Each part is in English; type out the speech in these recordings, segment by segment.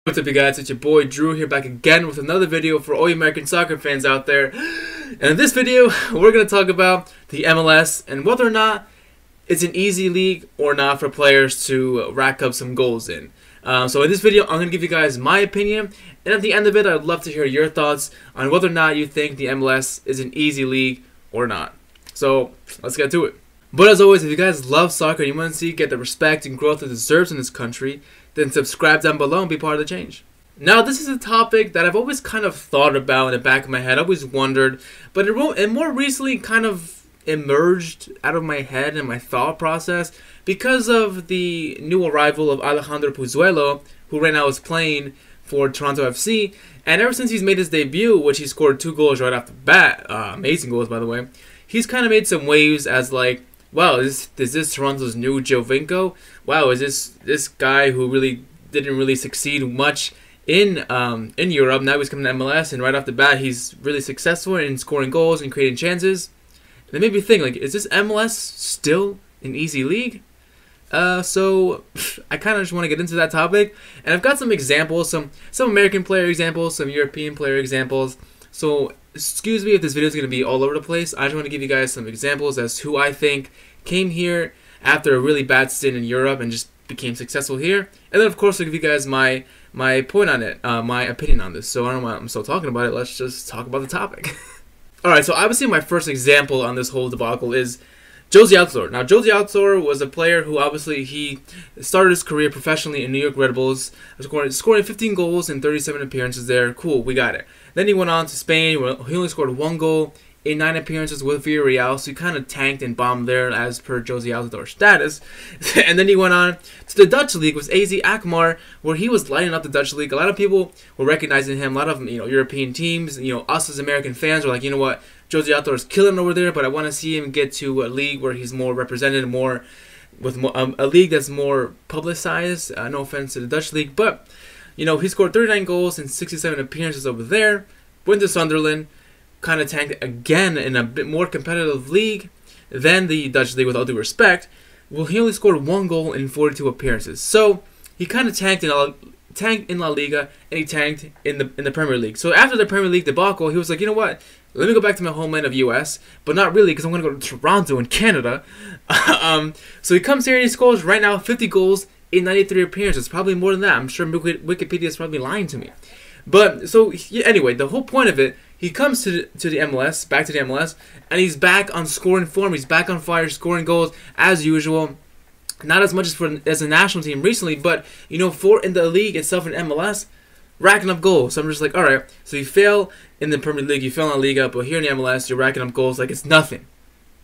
What's up, you guys? It's your boy Drew here, back again with another video for all you American soccer fans out there. And in this video, we're going to talk about the MLS and whether or not it's an easy league or not for players to rack up some goals in. So in this video, I'm going to give you guys my opinion, and at the end of it, I'd love to hear your thoughts on whether or not you think the MLS is an easy league or not. So let's get to it. But as always, if you guys love soccer and you want to see it get the respect and growth it deserves in this country, then subscribe down below and be part of the change. Now, this is a topic that I've always kind of thought about in the back of my head, always wondered, but it more recently kind of emerged out of my head and my thought process because of the new arrival of Alejandro Pozuelo, who right now is playing for Toronto FC, and ever since he's made his debut, which he scored 2 goals right off the bat, amazing goals by the way, he's kind of made some waves as like, wow, is this Toronto's new Giovinco? Wow, is this guy who really didn't really succeed much in Europe? Now he's coming to MLS, and right off the bat, he's really successful in scoring goals and creating chances. And it made me think, like, is this MLS still an easy league? So I kind of just want to get into that topic, and I've got some examples, some American player examples, some European player examples. So excuse me if this video is going to be all over the place. I just want to give you guys some examples as to who I think came here after a really bad stint in Europe and just became successful here. And then, of course, I'll give you guys my point on it, my opinion on this. So I don't know why I'm still talking about it. Let's just talk about the topic. Alright, so obviously my first example on this whole debacle is Jozy Altidore. Now, Jozy Altidore was a player who obviously he started his career professionally in New York Red Bulls, scoring 15 goals in 37 appearances there. Cool, we got it. Then he went on to Spain, where he only scored 1 goal in 9 appearances with Villarreal, so he kind of tanked and bombed there as per Jozy Altidore's status. And then he went on to the Dutch league with AZ Alkmaar, where he was lighting up the Dutch league. A lot of people were recognizing him. A lot of European teams, us as American fans were like, you know what, Jozy Altidore's killing over there, but I want to see him get to a league where he's more represented, a league that's more publicized. No offense to the Dutch league, but he scored 39 goals in 67 appearances over there. Went to Sunderland, kind of tanked again in a bit more competitive league than the Dutch league, with all due respect. Well, he only scored 1 goal in 42 appearances. So he kind of tanked in La Liga, and he tanked in the Premier League. So after the Premier League debacle, he was like, you know what? Let me go back to my homeland of US, but not really, because I'm going to go to Toronto in Canada. So he comes here and he scores right now 50 goals in 93 appearances. Probably more than that. I'm sure Wikipedia is probably lying to me. But so anyway, the whole point of it, he comes to the MLS, back to the MLS, and he's back on scoring form. He's back on fire, scoring goals as usual. Not as much as a national team recently, but in the league itself in MLS, racking up goals. So I'm just like, all right. So you fail in the Premier League, you fail in La Liga, but here in the MLS, you're racking up goals like it's nothing.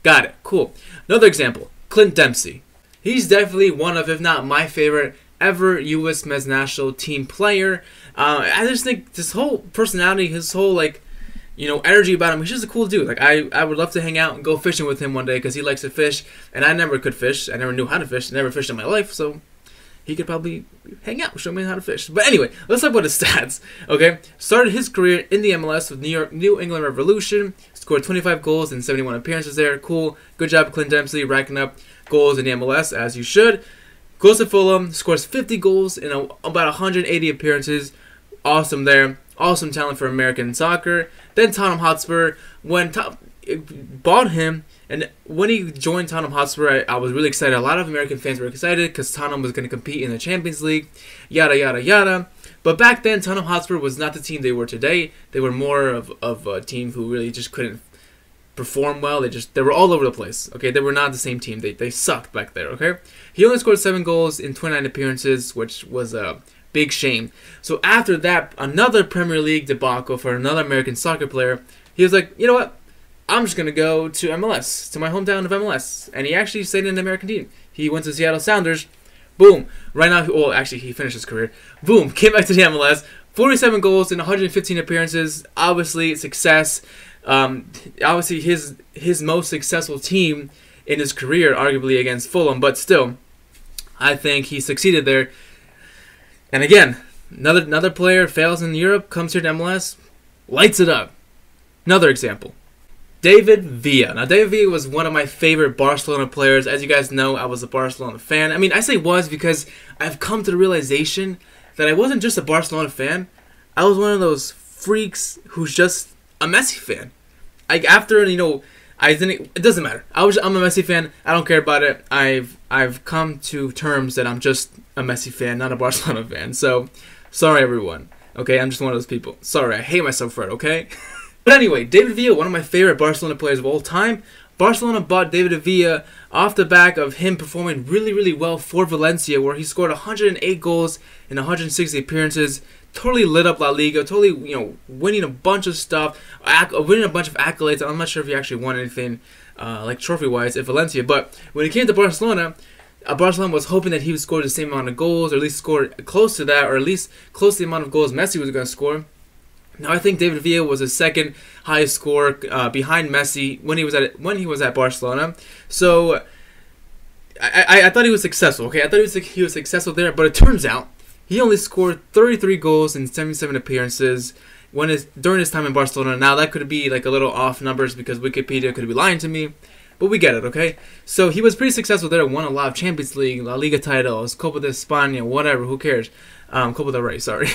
Got it. Cool. Another example, Clint Dempsey. He's definitely one of, if not my favorite ever U.S. men's national team player. I just think this whole personality, his whole energy about him, he's just a cool dude. Like I would love to hang out and go fishing with him one day because he likes to fish, and I never could fish. I never knew how to fish. I never fished in my life, so he could probably hang out, show me how to fish. But anyway, let's talk about his stats. Okay, started his career in the MLS with New England Revolution. Scored 25 goals in 71 appearances there. Cool, good job, Clint Dempsey, racking up goals in the MLS as you should. Goes to Fulham, scores 50 goals in about 180 appearances. Awesome there. Awesome talent for American soccer. Then Tottenham Hotspur, bought him, and when he joined Tottenham Hotspur, I was really excited. A lot of American fans were excited because Tottenham was going to compete in the Champions League, yada, yada, yada. But back then, Tottenham Hotspur was not the team they were today. They were more of a team who really just couldn't perform well. They were all over the place. Okay, they were not the same team. They sucked back there. Okay, he only scored 7 goals in 29 appearances, which was a big shame. So after that, another Premier League debacle for another American soccer player, he was like, you know what? I'm just gonna go to MLS, to my hometown of MLS, and he actually stayed in the American team. He went to Seattle Sounders. Boom. Right now, he finished his career. Boom. Came back to the MLS. 47 goals in 115 appearances. Obviously, success. Obviously, his most successful team in his career, arguably against Fulham, but still, I think he succeeded there. And again, another player fails in Europe, comes here to MLS, lights it up. Another example, David Villa. Now, David Villa was one of my favorite Barcelona players. As you guys know, I was a Barcelona fan. I mean, I say was because I've come to the realization that I wasn't just a Barcelona fan. I was one of those freaks who's just a Messi fan. Like after, you know, I didn't. It doesn't matter. I'm a Messi fan. I don't care about it. I've come to terms that I'm just a Messi fan, not a Barcelona fan. So, sorry everyone. Okay, I'm just one of those people. Sorry, I hate myself for it. Okay. But anyway, David Villa, one of my favorite Barcelona players of all time. Barcelona bought David Villa off the back of him performing really, really well for Valencia, where he scored 108 goals in 160 appearances. Totally lit up La Liga. Totally, you know, winning a bunch of stuff, winning a bunch of accolades. I'm not sure if he actually won anything like trophy-wise at Valencia, but when he came to Barcelona, Barcelona was hoping that he would score the same amount of goals, or at least score close to that, or at least close to the amount of goals Messi was going to score. Now I think David Villa was the second highest scorer behind Messi when he was at Barcelona. So I thought he was successful. Okay, I thought he was successful there, but it turns out he only scored 33 goals in 77 appearances during his time in Barcelona. Now that could be like a little off numbers because Wikipedia could be lying to me, but we get it. Okay, so he was pretty successful there. Won a lot of Champions League, La Liga titles, Copa de España, whatever. Who cares? Copa del Rey. Sorry,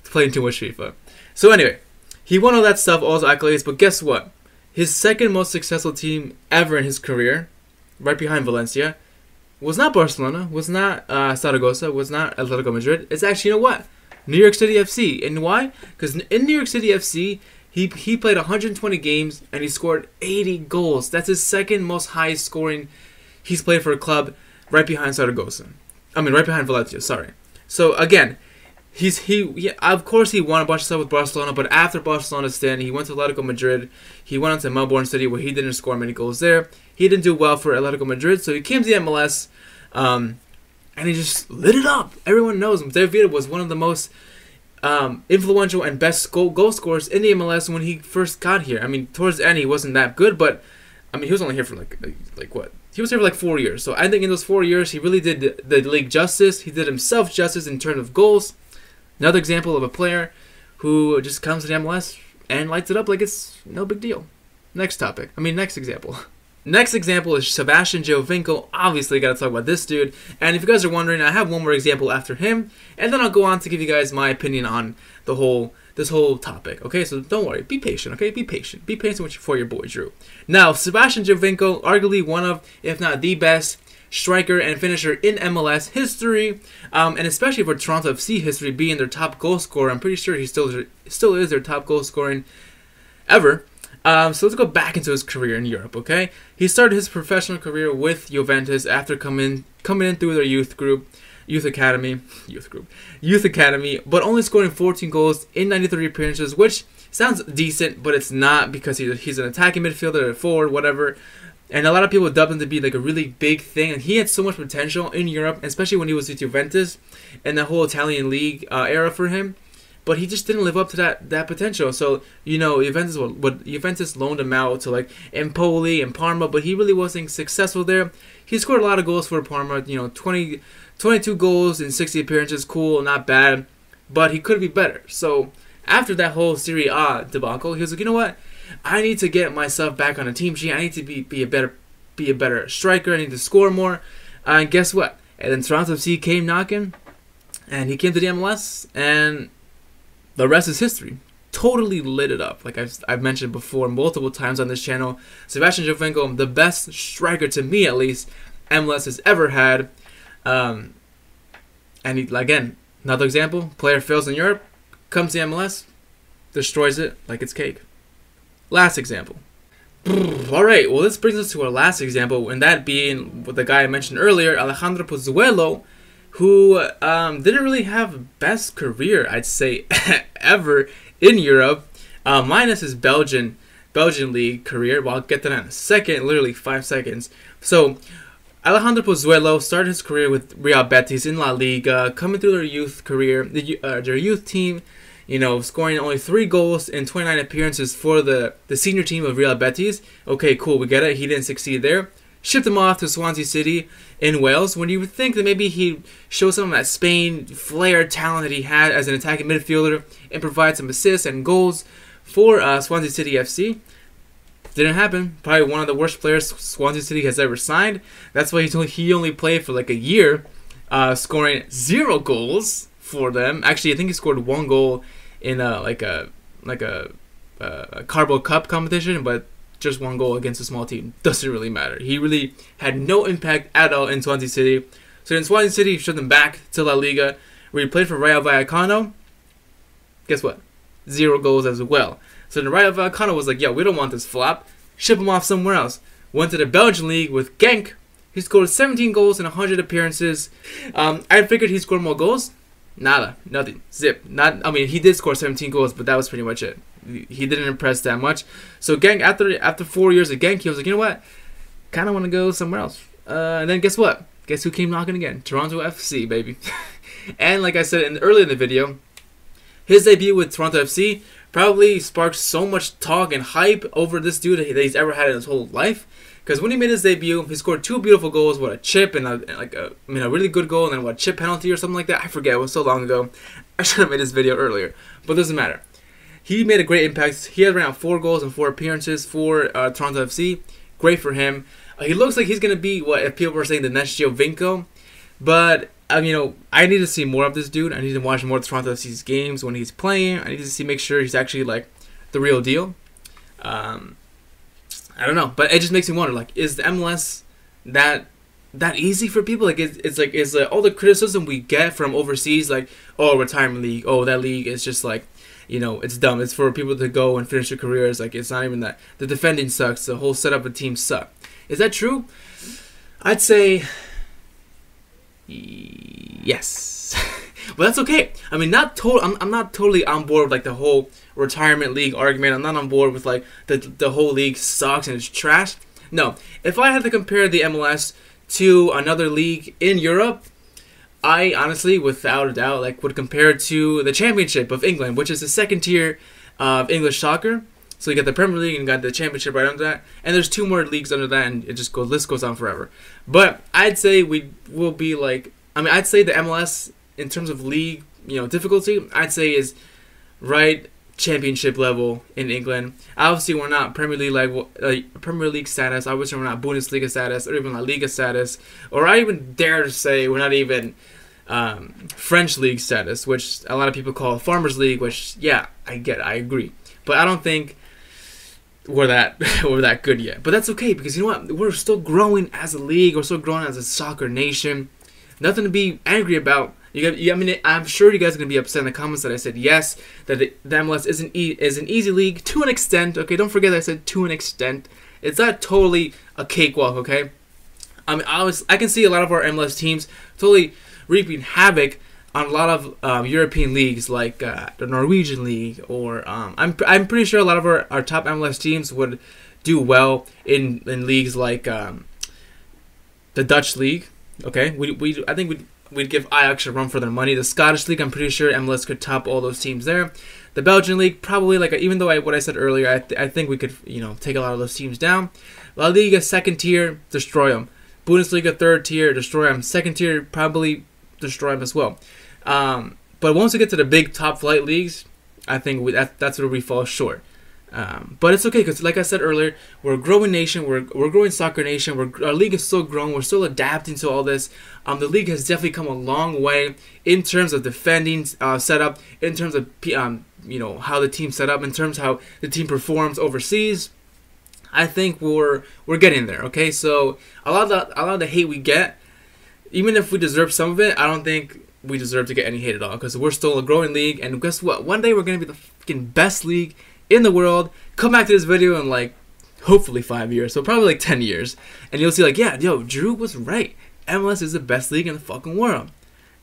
playing too much FIFA. So anyway, he won all that stuff, all his accolades, but guess what? His second most successful team ever in his career, right behind Valencia, was not Barcelona, was not Zaragoza, was not Atletico Madrid. It's actually, you know what? New York City FC. And why? Because in New York City FC, he played 120 games and he scored 80 goals. That's his second most highest scoring he's played for a club, right behind Zaragoza. Right behind Valencia, sorry. So again, of course he won a bunch of stuff with Barcelona, but after Barcelona's stint, he went to Atletico Madrid. He went on to Melbourne City, where he didn't score many goals there. He didn't do well for Atletico Madrid, so he came to the MLS, and he just lit it up. Everyone knows him. David Villa was one of the most influential and best goal scorers in the MLS when he first got here. I mean, towards the end, he wasn't that good, but I mean, he was only here for like what? He was here for like 4 years. So I think in those 4 years, he really did the league justice. He did himself justice in terms of goals. Another example of a player who just comes to the MLS and lights it up like it's no big deal. Next example. Next example is Sebastian Giovinco. Obviously, got to talk about this dude. And if you guys are wondering, I have one more example after him, and then I'll go on to give you guys my opinion on this whole topic. Okay, so don't worry. Be patient, okay? Be patient. Be patient for your boy, Drew. Now, Sebastian Giovinco, arguably one of, if not the best, striker and finisher in MLS history, and especially for Toronto FC history, being their top goal scorer. I'm pretty sure he still is their top goal scoring ever. So let's go back into his career in Europe. Okay, he started his professional career with Juventus after coming in through their youth academy, but only scoring 14 goals in 93 appearances, which sounds decent, but it's not, because he's an attacking midfielder, a forward, whatever. And a lot of people dubbed him to be like a really big thing. And he had so much potential in Europe, especially when he was with Juventus and the whole Italian league era for him. But he just didn't live up to that potential. So, you know, Juventus loaned him out to like Empoli and Parma, but he really wasn't successful there. He scored a lot of goals for Parma, you know, 22 goals in 60 appearances, cool, not bad. But he could be better. So after that whole Serie A debacle, he was like, you know what? I need to get myself back on a team sheet. I need to be a better striker. I need to score more. And guess what? And then Toronto FC came knocking, and he came to the MLS, and the rest is history. Totally lit it up. Like I've mentioned before multiple times on this channel, Sebastian Giovinco, the best striker, to me at least, MLS has ever had. And again, another example, player fails in Europe, comes to the MLS, destroys it like it's cake. Last example. Alright, well, this brings us to our last example, and that being the guy I mentioned earlier, Alejandro Pozuelo, who didn't really have best career, I'd say, ever in Europe, minus his Belgian league career. Well, I'll get to that in a second, literally 5 seconds. So, Alejandro Pozuelo started his career with Real Betis in La Liga, coming through their youth career, their youth team, you know, scoring only 3 goals in 29 appearances for the senior team of Real Betis. Okay, cool, we get it. He didn't succeed there. Shipped him off to Swansea City in Wales, when you would think that maybe he'd show some of that Spain flair talent that he had as an attacking midfielder and provide some assists and goals for Swansea City FC. Didn't happen. Probably one of the worst players Swansea City has ever signed. That's why he only played for like a year, scoring 0 goals for them. Actually, I think he scored 1 goal in like a Carbo Cup competition, but just 1 goal against a small team doesn't really matter. He really had no impact at all in Swansea City. So in Swansea City, shipped him back to La Liga, where he played for Rayo Vallecano. Guess what? 0 goals as well. So the Rayo Vallecano was like, yo, we don't want this flop. Ship him off somewhere else. Went to the Belgian league with Genk. He scored 17 goals in 100 appearances. I figured he scored more goals. Nada. Nothing. Zip. I mean, he did score 17 goals, but that was pretty much it. He didn't impress that much. So Genk, after 4 years at Genk, he was like, you know what? Kind of want to go somewhere else. And then guess what? Guess who came knocking again? Toronto FC, baby. And like I said earlier in the video, his debut with Toronto FC probably sparked so much talk and hype over this dude that he's ever had in his whole life. Because when he made his debut, he scored 2 beautiful goals, what, a chip and a really good goal, and then what, chip penalty or something like that. I forget. It was so long ago. I should have made this video earlier, but it doesn't matter. He made a great impact. He had around 4 goals and 4 appearances for Toronto FC. Great for him. He looks like he's gonna be what if people were saying the next Giovinco, but I need to see more of this dude. I need to watch more of Toronto FC's games when he's playing. I need to make sure he's actually like the real deal. I don't know, but it just makes me wonder, like, is the MLS that easy for people? Like, it's like all the criticism we get from overseas, like, oh, retirement league, oh, that league is just like, it's dumb. It's for people to go and finish their careers. Like, it's not even that. The defending sucks. The whole setup of teams suck. Is that true? I'd say yes. But that's okay. I mean, I'm not totally on board with like the whole retirement league argument. I'm not on board with like the whole league sucks and it's trash. No. If I had to compare the MLS to another league in Europe, I honestly, without a doubt, like would compare it to the Championship of England, which is the second tier of English soccer. So you got the Premier League and you got the Championship right under that, and there's 2 more leagues under that, and list goes on forever. But I'd say we will be like, I'd say the MLS in terms of league, difficulty, I'd say is right Championship level in England. Obviously, we're not Premier League level, Premier League status. Obviously, we're not Bundesliga status or even La Liga status, or I even dare to say we're not even French league status, which a lot of people call Farmers League. Which, yeah, I agree, but I don't think we're that good yet. But that's okay, because you know what? We're still growing as a league. We're still growing as a soccer nation. Nothing to be angry about. I'm sure you guys are gonna be upset in the comments that I said yes, that the MLS is an easy league to an extent. Okay, don't forget that I said to an extent. It's not totally a cakewalk. Okay, I can see a lot of our MLS teams totally reaping havoc on a lot of European leagues like the Norwegian league, or I'm pretty sure a lot of our top MLS teams would do well in leagues like the Dutch league. Okay, I think we'd give Ajax a run for their money. The Scottish league, I'm pretty sure MLS could top all those teams there. The Belgian league, probably, like, even though what I said earlier, I think we could take a lot of those teams down. La Liga, second tier, destroy them. Bundesliga, third tier, destroy them. Second tier, probably destroy them as well. But once we get to the big top flight leagues, I think that's where we fall short. But it's okay, because like I said earlier, we're a growing nation. We're a growing soccer nation. Our league is still growing. We're still adapting to all this. The league has definitely come a long way in terms of defending setup, in terms of how the team set up, in terms of how the team performs overseas. I think we're getting there. Okay, so a lot of the hate we get, even if we deserve some of it, I don't think we deserve to get any hate at all, because we're still a growing league. And guess what? One day we're gonna be the fucking best league in the world. Come back to this video in like hopefully 5 years, so probably like 10 years, and you'll see like, yeah, yo, Drew was right. MLS is the best league in the fucking world.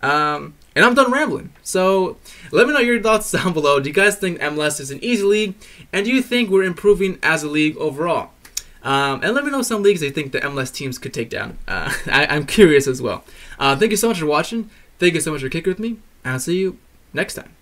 And I'm done rambling. So let me know your thoughts down below. Do you guys think MLS is an easy league, and do you think we're improving as a league overall? And let me know some leagues you think the MLS teams could take down. I'm curious as well. Thank you so much for watching. Thank you so much for kicking with me, and I'll see you next time.